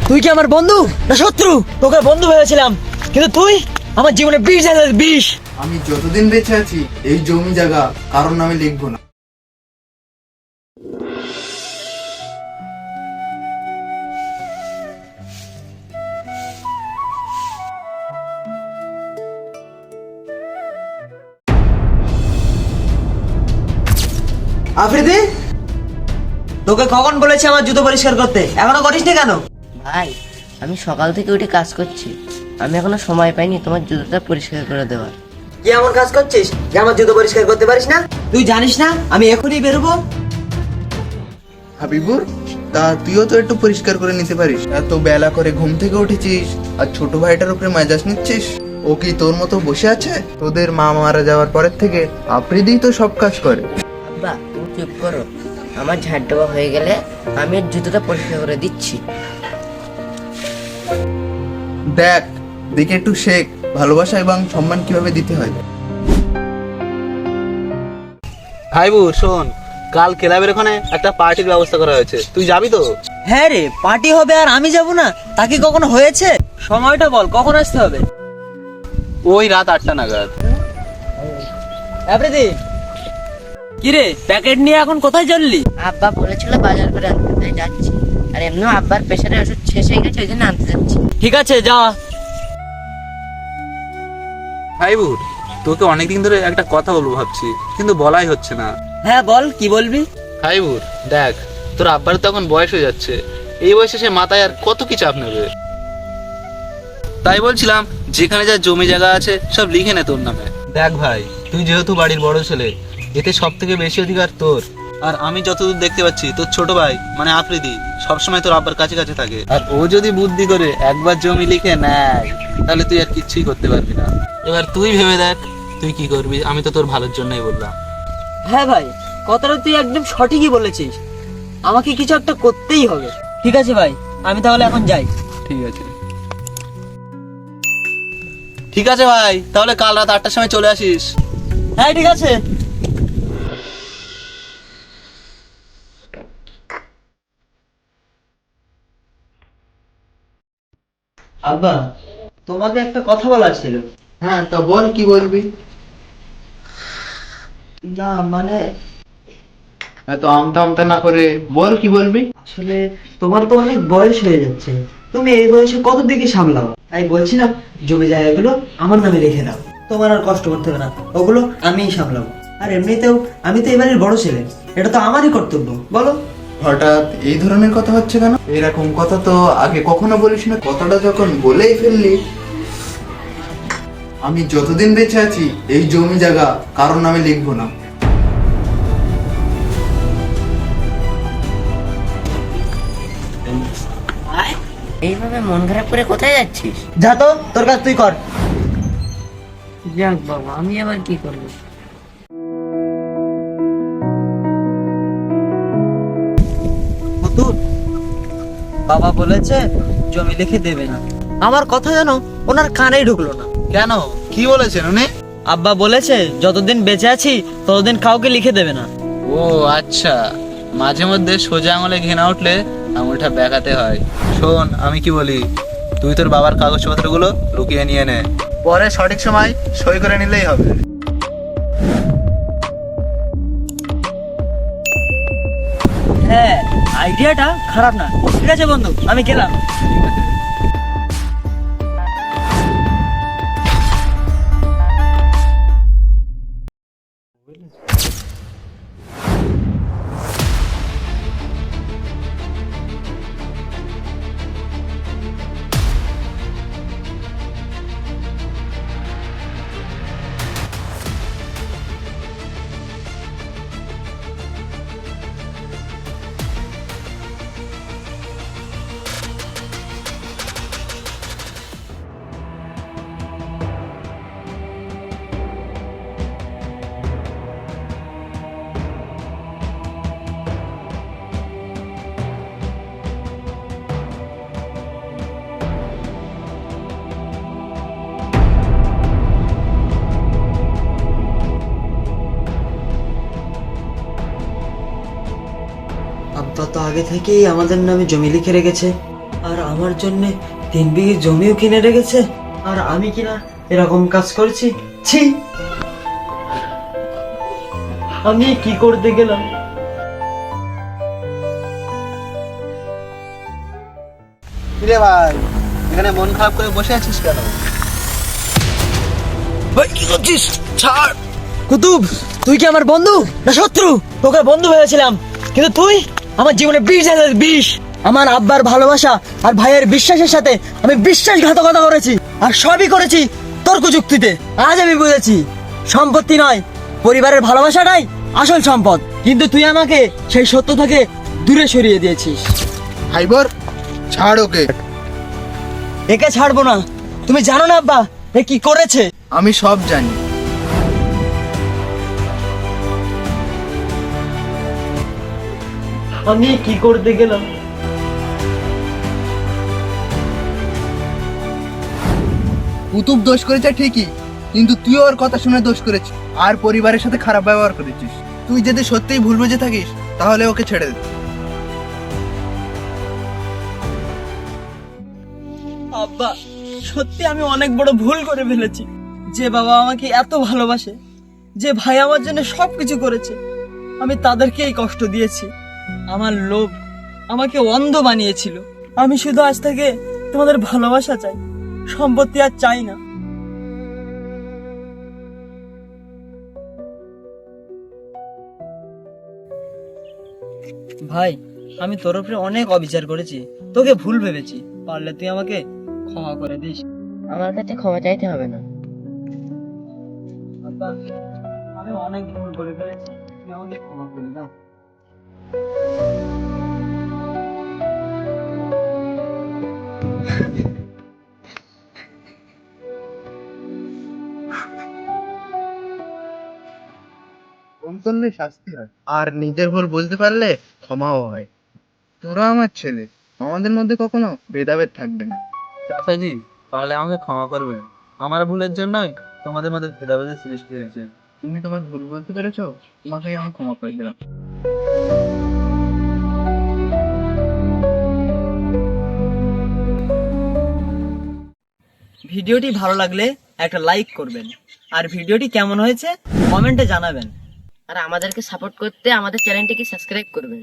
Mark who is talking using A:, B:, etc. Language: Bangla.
A: তুই কি আমার বন্ধু না শত্রু? তোকে বন্ধু ভেবেছিলাম, কিন্তু তুই আমার জীবনে বিষ ঢেলে বিষ।
B: আমি যতদিন বেঁচে আছি এই জমি জায়গা কারোর নামে লিখবো না।
A: আফ্রিদি, তোকে কখন বলেছি আমার জুতো পরিষ্কার করতে, এখনো করিস না কেন?
C: ভাই, আমি সকাল থেকে উঠে কাজ করছি, আমি এখনো সময় পাইনি তোমার জুতোটা পরিষ্কার করে দেওয়ার।
A: কি এমন কাজ করছিস যে আমার জুতো পরিষ্কার করতে পারিস না? তুই জানিস না আমি এখনই বেরোবো।
B: হাবিবুর, তা তুইও তো একটু পরিষ্কার করে নিতে পারিস। এত বেলা করে ঘুম থেকে উঠেছিস আর ছোট ভাইটার উপরে মেজাজ নিচ্ছিস। ও কি তোর মতো বসে আছে? তোদের মা মারা যাওয়ার পরের থেকে আফ্রিদি তো সব কাজ করে।
C: আব্বা, তুমি চুপ করো, আমার ঝাড় দেওয়া হয়ে গেলে আমি এর জুতোটা পরিষ্কার করে দিচ্ছি।
B: দেখ, দেখে একটু শেখ ভালোবাসা এবং সম্মান কিভাবে দিতে হয়।
D: হাইবুর শোন, কাল ক্লাবের ওখানে একটা পার্টির ব্যবস্থা করা হয়েছে, তুই যাবি তো?
A: হ্যাঁ রে, পার্টি হবে আর আমি যাব না? তা কি কখনো হয়েছে? সময়টা বল, কখন আসতে হবে?
D: ওই রাত 8টা নাগাদ।
A: আফ্রিদি, কি রে প্যাকেট নিয়ে এখন কোথায় চললি?
C: আব্বা বলেছিল বাজার করে আনতে, তাই যাচ্ছি। আর এমনিও আব্বার প্রেশারের ওষুধ শেষ হয়ে গেছে, ওই জন্য আনতে যাচ্ছি।
A: ঠিক আছে, যা।
D: হাইবুর, তোকে অনেকদিন ধরে একটা কথা বলবো ভাবছি, কিন্তু বলাই হচ্ছে না।
A: হ্যাঁ বল, কি বলবি?
D: হাইবুর দেখ, তোর আব্বার তো এখন বয়স হয়ে যাচ্ছে, এই বয়সে সে মাথায় আর কত কি চাপ নেবে। তাই বলছিলাম, যেখানে যা জমি জায়গা আছে সব লিখে নে তোর নামে। দেখ ভাই, তুই যেহেতু বাড়ির বড় ছেলে, এতে সব থেকে বেশি অধিকার তোর। আর আমি যতদূর দেখতে পাচ্ছি তোর ছোট ভাই মানে আফ্রিদি সবসময় তোর আব্বার কাছে কাছে থাকে। আর ও যদি বুদ্ধি করে একবার জমি লিখে নেয়, তাহলে তুই আর কিচ্ছুই করতে পারবি না। এবার তুই ভেবে দেখ তুই কি করবি, আমি তো তোর ভালোর জন্যই বললাম।
A: হ্যাঁ ভাই, কথাটা তুই একদম সঠিকই বলেছিস, আমাকে কিছু একটা করতেই হবে। ঠিক আছে ভাই, আমি তাহলে এখন যাই।
D: ঠিক আছে, ঠিক আছে ভাই, তাহলে কাল রাত 8টার সময় চলে আসিস।
A: হ্যাঁ ঠিক আছে। আব্বা, তোমাকে একটা কথা বলার ছিল।
B: হ্যাঁ, তা বল, কি বলবি?
A: না মানে,
B: এত আমতা আমতা না করে বল, কি বলবি?
A: আসলে তোমার তো অনেক বয়স হয়ে যাচ্ছে, তুমি এই বয়সে কত দিকে সামলাও, তাই বলছিলাম জমি জায়গাগুলো আমার নামে রেখে দাও, তোমার আর কষ্ট করতে হবে না, ওগুলো আমিই সামলাবো। আর এমনিতেও আমি তো এবারের বড় ছেলে, এটা তো আমারই কর্তব্য, বলো।
B: হঠাৎ এই ধরনের কথা হচ্ছে কেন? এরকম কথা তো আগে কখনো বলিস না। কথাটা যখন বলেই ফেললি, আমি যতদিন বেঁচে আছি এই জমি জায়গা কারোর নামে লিখবো না।
C: এইভাবে মন খারাপ করে কোথায় যাচ্ছিস?
A: যা তো, তোর কাজ তুই কর।
C: যাক বাবা, আমি আবার কি করবো?
A: পুতুল, বাবা বলেছে জমি লিখে দেবে না। আমার কথা জানো, ওনার কানেই ঢুকলো না।
D: কেন, কি বলেছেন উনি?
A: আব্বা বলেছে যতদিন বেঁচে আছি ততদিন কাউকে লিখে দেবে না।
D: ও আচ্ছা, মাঝে মধ্যে সোজা আঙুলে ঘেনা উঠলে আঙুলটা বেঁকাতে হয়। শোন, আমি কি বলি, তুই তোর বাবার কাগজপত্রগুলো লুকিয়ে নিয়ে নে, পরে সঠিক সময় সই করে নিলেই হবে।
A: হ্যাঁ, আইডিয়াটা খারাপ না। ঠিক আছে বন্ধু, আমি গেলাম। আব্বা তো আগে থেকেই আমাদের নামে জমি লিখে রেখেছে, আর আমার জন্য 3 বিঘে জমিও কিনে রেখেছে, আর আমি কিনা এরকম কাজ করছি। ছি, আমি কি করতে গেলাম?
D: রে ভাই, এখানে মন খারাপ করে বসে আছিস কেন?
A: ভাই কি করছিস? ছাড়। কুতুব, তুই কি আমার বন্ধু না শত্রু? তোকে বন্ধু ভেবেছিলাম, কিন্তু তুই আমার জীবনে বিষ ঢেলে বিষ। আমার আব্বার ভালোবাসা আর ভাইয়ের বিশ্বাসের সাথে আমি বিশ্বাসঘাতকতা করেছি, আর সবই করেছি তর্ক যুক্তিতে। আজ আমি বুঝেছি সম্পত্তি নয়, পরিবারের ভালোবাসাটাই আসল সম্পদ। কিন্তু তুই আমাকে সেই সত্য থেকে দূরে সরিয়ে দিয়েছিস।
B: হাইবর, ছাড় ওকে।
A: একে ছাড়বো না। তুমি জানো না আব্বা এ কি করেছে?
B: আমি সব জানি।
A: আমি কি করতে গেলাম?
B: কুতুব দোষ করেছে ঠিকই, কিন্তু তুই ওর কথা শুনে দোষ করেছিস আর পরিবারের সাথে খারাপ ব্যবহার করেছিস। তুই যদি সত্যিই ভুল বুঝে থাকিস তাহলে ওকে ছেড়ে দে।
A: আব্বা, সত্যি আমি অনেক বড় ভুল করে ফেলেছি। যে বাবা আমাকে এত ভালোবাসে, যে ভাই আমার জন্য সবকিছু করেছে, আমি তাদেরকেই কষ্ট দিয়েছি। আমার লোভ আমাকে অন্ধ বানিয়েছিল। আমি শুধু আজ থেকে তোমাদের ভালোবাসা চাই, সম্পত্তি আর চাই না। ভাই, আমি তোর উপরে অনেক অবিচার করেছি, তোকে ভুল ভেবেছি। পারলে তুই আমাকে ক্ষমা করে দিস।
C: আমার কাছে ক্ষমা চাইতে হবে না।
A: আব্বা, আমি অনেক ভুল করে ফেলেছি, তুমি আমাকে ক্ষমা করে দাও।
B: ভুল করলে শাস্তি হয়, আর নিজের ভুল বুঝতে পারলে ক্ষমাও হয়। তোরা আমার ছেলে, আমাদের মধ্যে কখনো ভেদাভেদ থাকবে না।
D: চাচাজি, তাহলে আমাকে ক্ষমা করবেন। আমার ভুলের জন্যই তোমাদের মধ্যে ভেদাভেদের সৃষ্টি হয়েছে।
B: তুমি তোমার ভুল বুঝতে পেরেছো, তোমাকে আমি ক্ষমা করে দিলাম।
A: ভিডিওটি ভালো লাগলে একটা লাইক করবেন, আর ভিডিওটি কেমন হয়েছে কমেন্টে জানাবেন।
C: আর আমাদেরকে সাপোর্ট করতে আমাদের চ্যানেলটিকে সাবস্ক্রাইব করবেন।